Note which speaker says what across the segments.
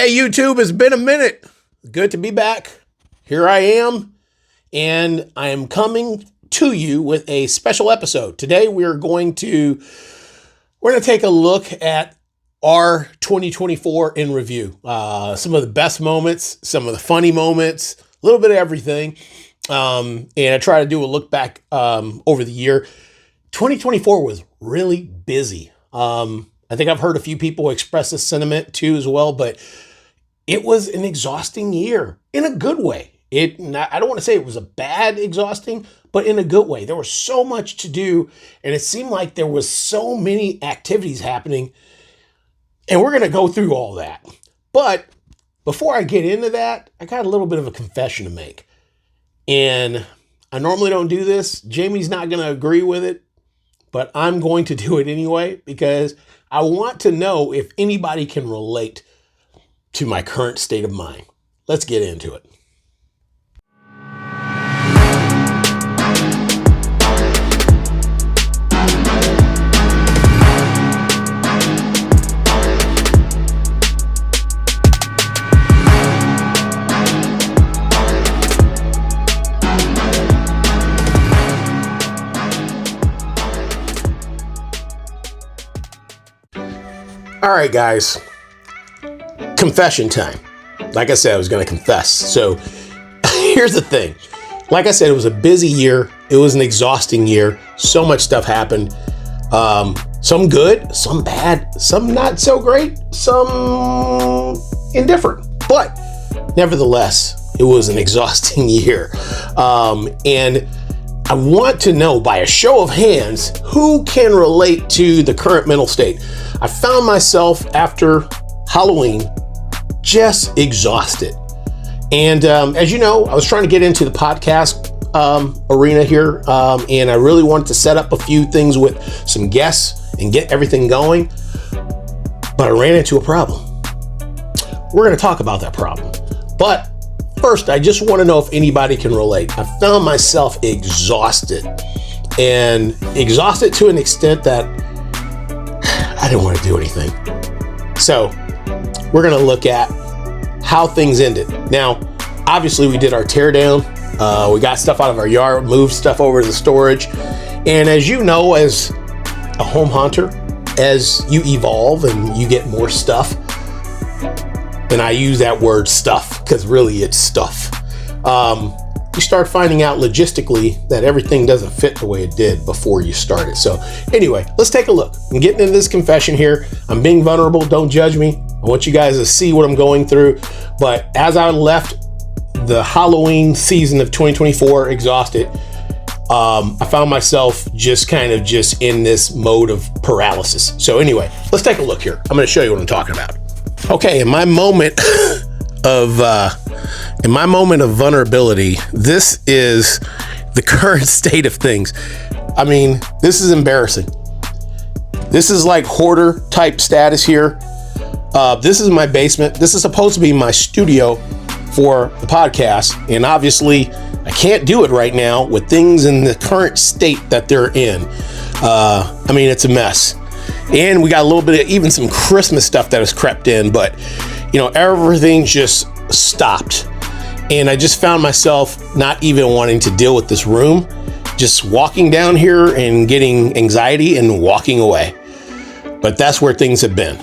Speaker 1: Hey, YouTube, it's been a minute. Good to be back. Here I am, and I am coming to you with a special episode. Today, we're going to take a look at our 2024 in review. Some of the best moments, some of the funny moments, a little bit of everything. And I try to do a look back over the year. 2024 was really busy. I think I've heard a few people express this sentiment too as well, but it was an exhausting year in a good way. I don't want to say it was a bad exhausting, but in a good way. There was so much to do, and it seemed like there was so many activities happening, and we're going to go through all that. But before I get into that, I got a little bit of a confession to make. And I normally don't do this. Jamie's not going to agree with it, but I'm going to do it anyway because I want to know if anybody can relate to my current state of mind. Let's get into it. All right, guys. Confession time. Like I said, I was going to confess. So here's the thing. Like I said, it was a busy year. It was an exhausting year. So much stuff happened. Some good, some bad, some not so great, some indifferent. But nevertheless, it was an exhausting year. And I want to know by a show of hands, who can relate to the current mental state? I found myself after Halloween just exhausted. And as you know, I was trying to get into the podcast arena here, and I really wanted to set up a few things with some guests and get everything going. But I ran into a problem. We're going to talk about that problem. But first, I just want to know if anybody can relate. I found myself exhausted, and exhausted to an extent that I didn't want to do anything. So we're going to look at how things ended. Now, obviously we did our tear down. We got stuff out of our yard, moved stuff over to the storage. And as you know, as a home hunter, as you evolve and you get more stuff, and I use that word stuff because really it's stuff. You start finding out logistically that everything doesn't fit the way it did before you started. So anyway, let's take a look. I'm getting into this confession here. I'm being vulnerable. Don't judge me. I want you guys to see what I'm going through. But as I left the Halloween season of 2024 exhausted, I found myself just in this mode of paralysis. So anyway, let's take a look here. I'm going to show you what I'm talking about. Okay, in my moment of vulnerability, this is the current state of things. I mean, this is embarrassing. This is like hoarder type status here. This is my basement. This is supposed to be my studio for the podcast. And obviously I can't do it right now with things in the current state that they're in. I mean, it's a mess. And we got a little bit of even some Christmas stuff that has crept in, but you know, everything just stopped. And I just found myself not even wanting to deal with this room, just walking down here and getting anxiety and walking away. But that's where things have been.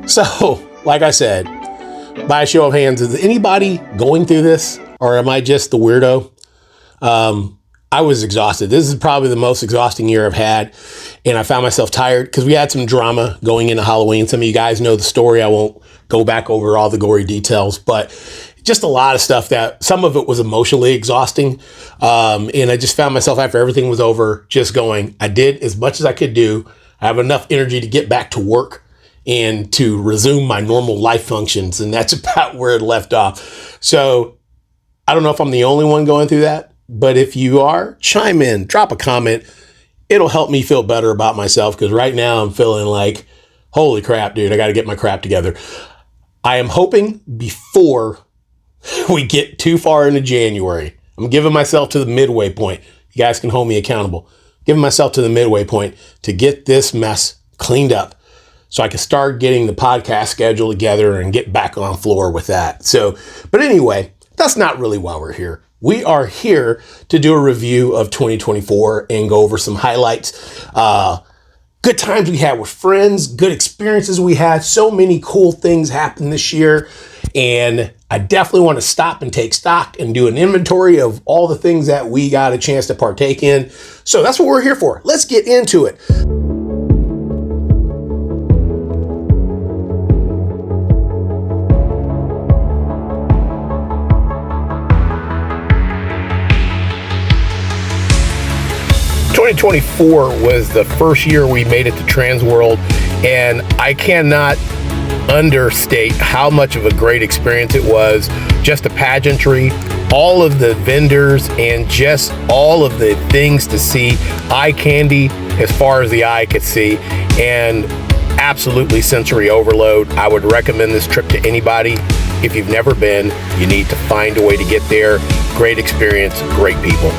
Speaker 1: So, like I said, by a show of hands, is anybody going through this, or am I just the weirdo? I was exhausted. This is probably the most exhausting year I've had, and I found myself tired because we had some drama going into Halloween. Some of you guys know the story. I won't go back over all the gory details, but just a lot of stuff that some of it was emotionally exhausting. And I just found myself after everything was over, just going, I did as much as I could do. I have enough energy to get back to work and to resume my normal life functions. And that's about where it left off. So I don't know if I'm the only one going through that, but if you are, chime in, drop a comment. It'll help me feel better about myself, because right now I'm feeling like, holy crap, dude, I got to get my crap together. I am hoping before we get too far into January, I'm giving myself to the midway point. You guys can hold me accountable. Giving myself to the midway point to get this mess cleaned up so I can start getting the podcast schedule together and get back on floor with that. So, but anyway, that's not really why we're here. We are here to do a review of 2024 and go over some highlights. Good times we had with friends, good experiences we had. So many cool things happened this year. And I definitely want to stop and take stock and do an inventory of all the things that we got a chance to partake in. So that's what we're here for. Let's get into it. '24 was the first year we made it to Transworld, and I cannot understate how much of a great experience it was. Just the pageantry, all of the vendors, and just all of the things to see. Eye candy as far as the eye could see, and absolutely sensory overload. I would recommend this trip to anybody. If you've never been, you need to find a way to get there. Great experience, great people.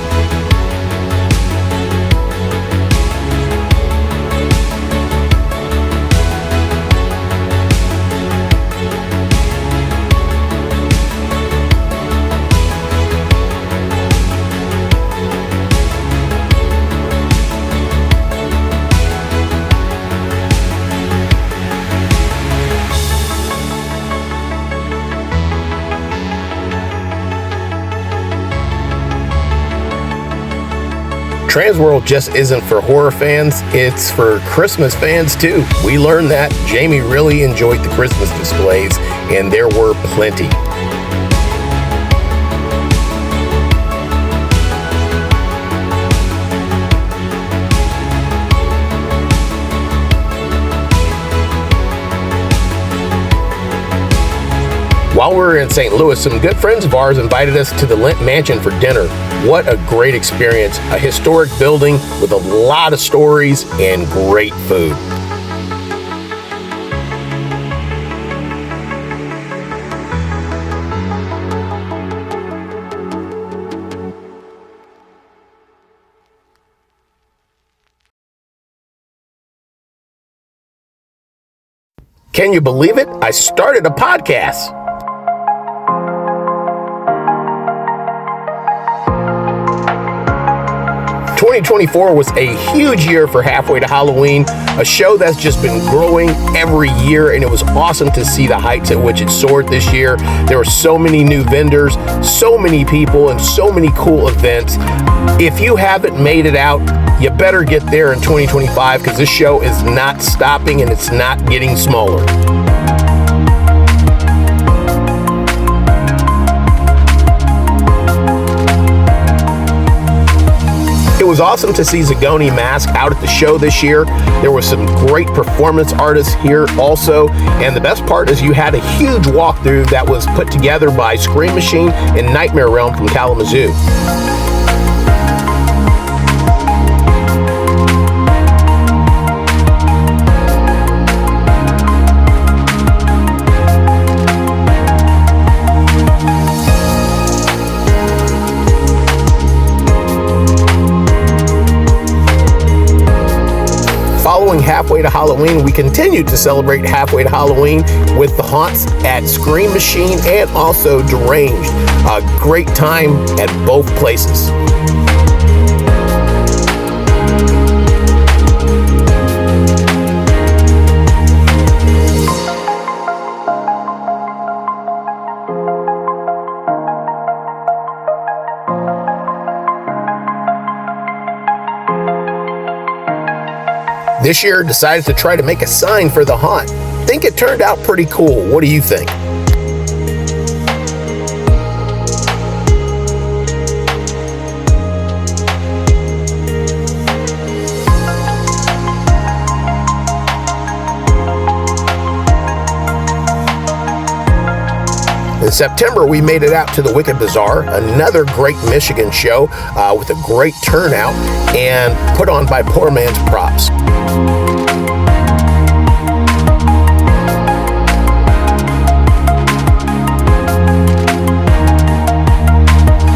Speaker 1: Transworld just isn't for horror fans, it's for Christmas fans too. We learned that. Jamie really enjoyed the Christmas displays, and there were plenty. While we were in St. Louis, some good friends of ours invited us to the Lent Mansion for dinner. What a great experience. A historic building with a lot of stories and great food. Can you believe it? I started a podcast. 2024 was a huge year for Halfway to Halloween, a show that's just been growing every year, and it was awesome to see the heights at which it soared this year. There were so many new vendors, so many people, and so many cool events. If you haven't made it out, you better get there in 2025, because this show is not stopping and it's not getting smaller. It was awesome to see Zagoni Mask out at the show this year. There were some great performance artists here also, and the best part is you had a huge walkthrough that was put together by Scream Machine and Nightmare Realm from Kalamazoo. Following Halfway to Halloween, we continued to celebrate Halfway to Halloween with the haunts at Scream Machine and also Deranged. A great time at both places. This year, decided to try to make a sign for the haunt. Think it turned out pretty cool. What do you think? In September, we made it out to the Wicked Bazaar, another great Michigan show with a great turnout and put on by Poor Man's Props.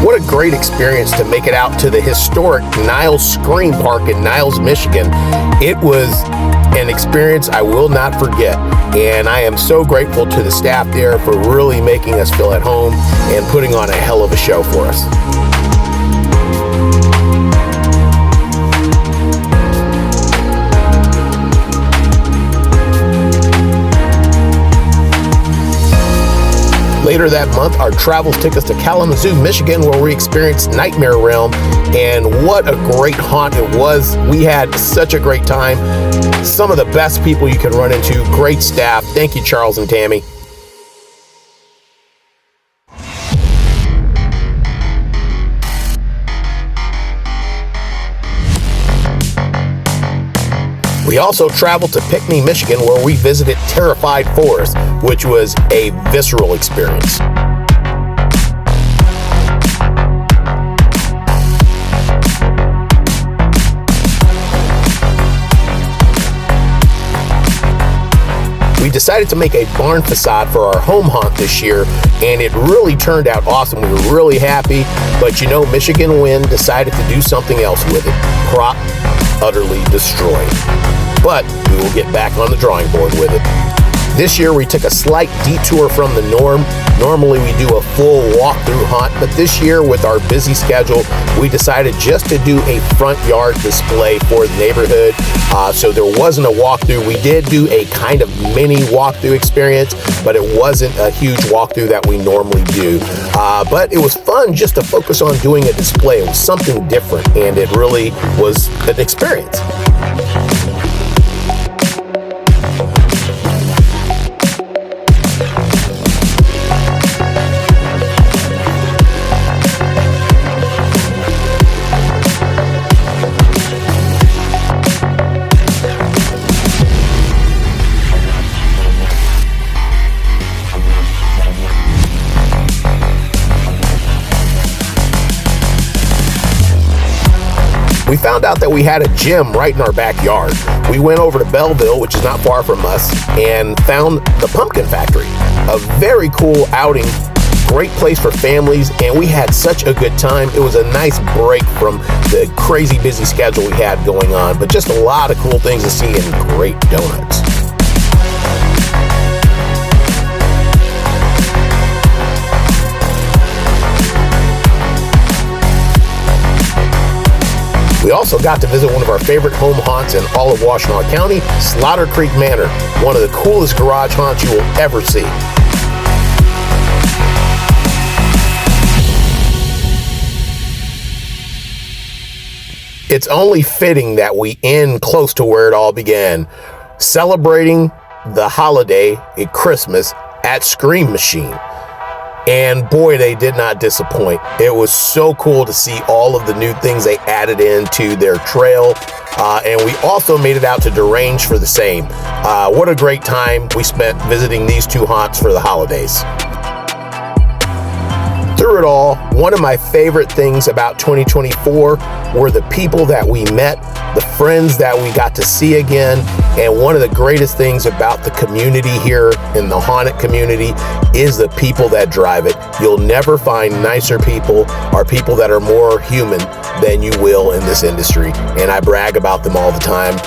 Speaker 1: What a great experience to make it out to the historic Niles Scream Park in Niles, Michigan. It was an experience I will not forget. And I am so grateful to the staff there for really making us feel at home and putting on a hell of a show for us. Later that month, our travels took us to Kalamazoo, Michigan, where we experienced Nightmare Realm, and what a great haunt it was. We had such a great time. Some of the best people you can run into, great staff. Thank you, Charles and Tammy. We also traveled to Pinckney, Michigan, where we visited Terrified Forest, which was a visceral experience. We decided to make a barn facade for our home haunt this year, and it really turned out awesome. We were really happy, but you know, Michigan Wind decided to do something else with it. Prop utterly destroyed. But we will get back on the drawing board with it. This year we took a slight detour from the norm. Normally we do a full walkthrough hunt, but this year with our busy schedule, we decided just to do a front yard display for the neighborhood. So there wasn't a walkthrough. We did do a kind of mini walkthrough experience, but it wasn't a huge walkthrough that we normally do. But it was fun just to focus on doing a display. It was something different, and it really was an experience. We found out that we had a gym right in our backyard. We went over to Belleville, which is not far from us, and found the Pumpkin Factory. A very cool outing, great place for families, and we had such a good time. It was a nice break from the crazy busy schedule we had going on, but just a lot of cool things to see and great donuts. We also got to visit one of our favorite home haunts in all of Washtenaw County, Slaughter Creek Manor, one of the coolest garage haunts you will ever see. It's only fitting that we end close to where it all began, celebrating the holiday at Christmas at Scream Machine. And boy, they did not disappoint. It was so cool to see all of the new things they added into their trail. And we also made it out to Derange for the same. What a great time we spent visiting these two haunts for the holidays. Through it all, one of my favorite things about 2024 were the people that we met, the friends that we got to see again, and one of the greatest things about the community here in the haunted community is the people that drive it. You'll never find nicer people or people that are more human than you will in this industry, and I brag about them all the time.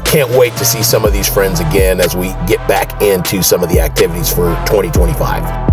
Speaker 1: Can't wait to see some of these friends again as we get back into some of the activities for 2025.